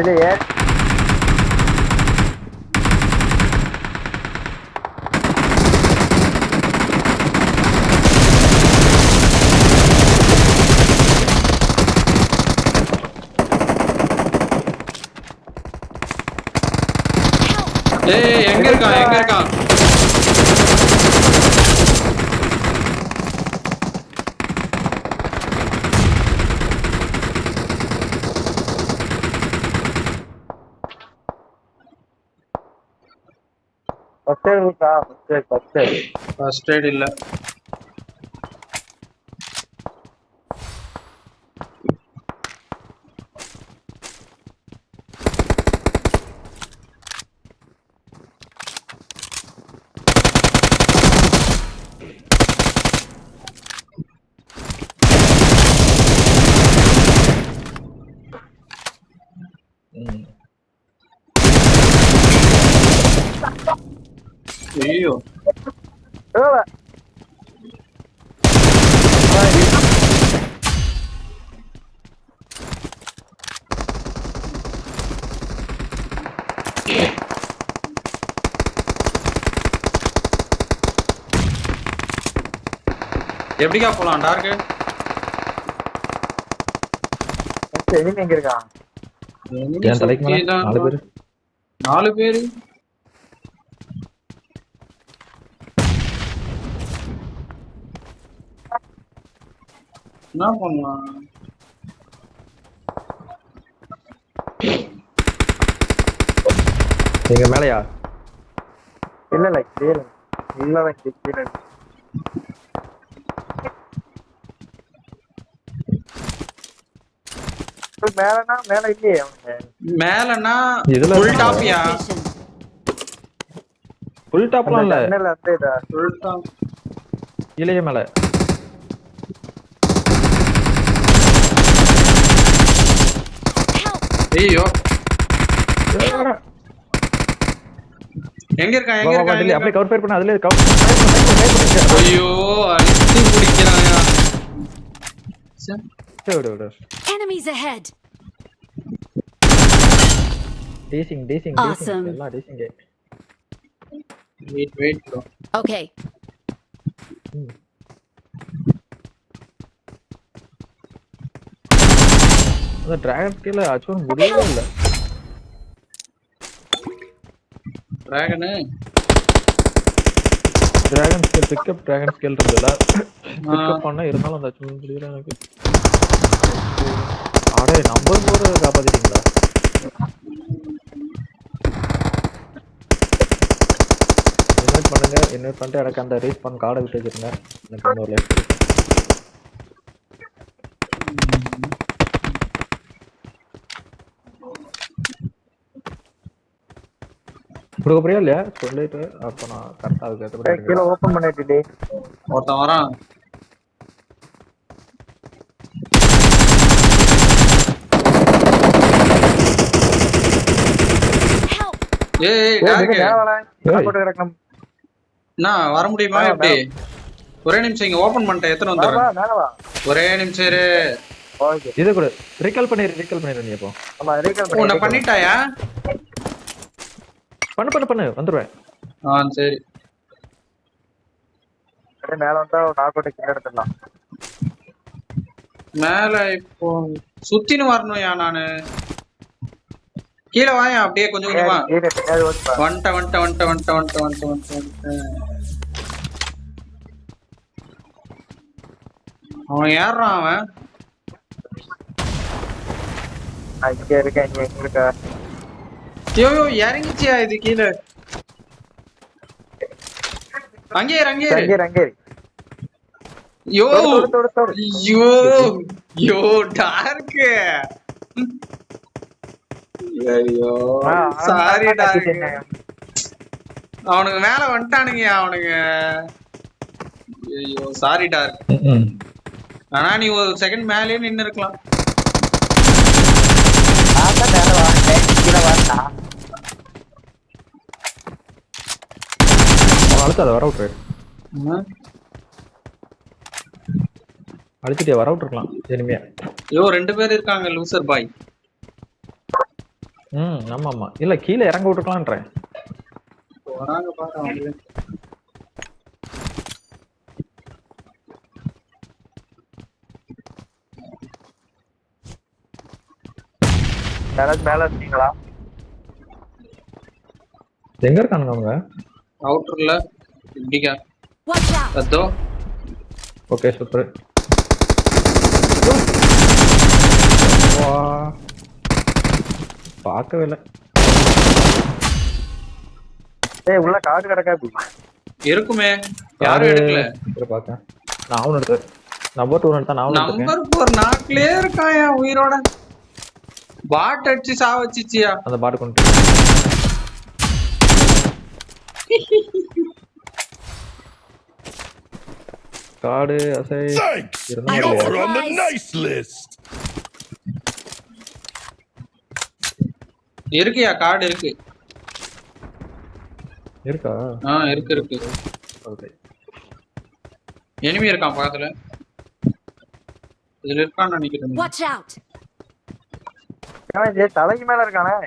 இதுலயே ஏய் எங்க இருக்கான் ஃபர்ஸ்ட் எய்ட் இல்ல. ஐயோ எப்படிக்கா போலாம் டார்க்கு? எங்க இருக்கான்? என் தலைக்கு மேல 4 பேரு. 4 பேரு என்ன பண்ணலாம்? எங்க மேலயா? இல்ல கீழே இல்லவன் கீழே. மேலனா மேல இல்லையே அவனுங்க. மேலனா இதுல ஃபுல் டாப்யா? ஃபுல் டாப்லாம் இல்ல. ஜன்னல்ல வந்து இதா ஃபுல் டாப் இளைய மேல. ஐயோ எங்க இருக்கான்? அப்படியே கவர் ஃபயர் பண்ண அதுல கவர். ஐயோ அடிச்சு பிடிக்கிறாங்க. விடு. Enemies ahead. Teasing Awesome. எல்லாம் டீசிங். Wait bro. Okay. அந்த டிராகன் கீழ அச்சுவன் முடியவே இல்ல. டிராகன் ஸ்கில் இருந்தல பிக்கப் பண்ண இருந்தாலும் அந்த அச்சுவன் முடியல எனக்கு. அடே நம்பர் போற காப்பாத்திட்டீங்களா? இன்வைட் பண்ணிட்டு எனக்கு அந்த ரீச் பண்ண கார்டை விட்டு வச்சிருங்க. எனக்கு இன்னொரு லைஃப் கொடுக்க போறியா இல்லையா சொல்லிட்டு அப்ப நான் கரெக்டா அதுக்கு கீழே ஓபன் பண்ணிட்டு ஒருத்தன் வரான். ஏய் டார்க் நான் வர முடியுமா? எப்படி ஒரே நிமிஷம் இங்க ஓபன் பண்ணிட்டேன். எத்தனை வந்துடுறேன்? ஒரே நிமிஷம் இரு. இதை கூட ரீகால் பண்ணிடு நீ. அப்போ உன்னை பண்ணிட்டாயா? பண்ணு வந்துருவேன். சரி மேல வந்தா நாக் அவுட் கில் எடுத்துடலாம். மேல இப்போ சுத்தின்னு வரணும்யா. நானு கீழே வாயா அப்படியே கொஞ்சம் கொஞ்சமா. வந்துட்டேன். அவன் ஏறான். அவன் இங்க இருக்க. ஐயோ இறங்கிச்சியா இது கீழே? அங்கே யோ டார்க். ஐயோ சாரி டார்க். அவனுக்கு மேல வந்துட்டானுங்க அவனுங்க. ஐயோ சாரி டார்க். ஆனா நீ ஒரு செகண்ட் மேலே நின்னு இருக்கலாம். அழுத்தாத வர விட்டுரு. அடிச்சுட்டே வர விட்டுருக்கலாம் இனிமையா. ஐயோ 2 பேர் இருக்காங்க லூசர் பாய். ஆமா ஆமா இல்ல கீழே இறங்க விட்டுக்கலான்றேன். போறாங்க பாரு அவங்களே. யாராச்சும் மேல இருக்கீங்களா? எங்க இருக்கானுங்க அவங்க? அவுட்டர்ல இப்படிக்கா Watch out! அதோ ஓகே சூப்பர். பார்க்கவே இல்லை. ஏய் உள்ள காடு கிடக்கா இப்படி. இருக்குமே யாரும் எடுக்கல. பார்த்தேன் நான் அவனு எடுத்தேன். நம்பர் 2 எடுத்தா நான் எடுத்தேன். நம்பர் 4 நாக்கிலே இருக்கான் என் உயிரோட. பாட் அடிச்சு சாவச்சிச்சியா அந்த பாட்டு கொண்டு காடு அசை இருந்தா You're on the nice list. இருக்கியா கார்டு இருக்கு. இருக்கா? இருக்கு. ஓகே. எனிமி இருக்கான் பக்கத்துல. இதுல இருக்கான்னு நினைக்கிறேன். Watch out! ஏன் தலைக்கு மேல இருக்கானே?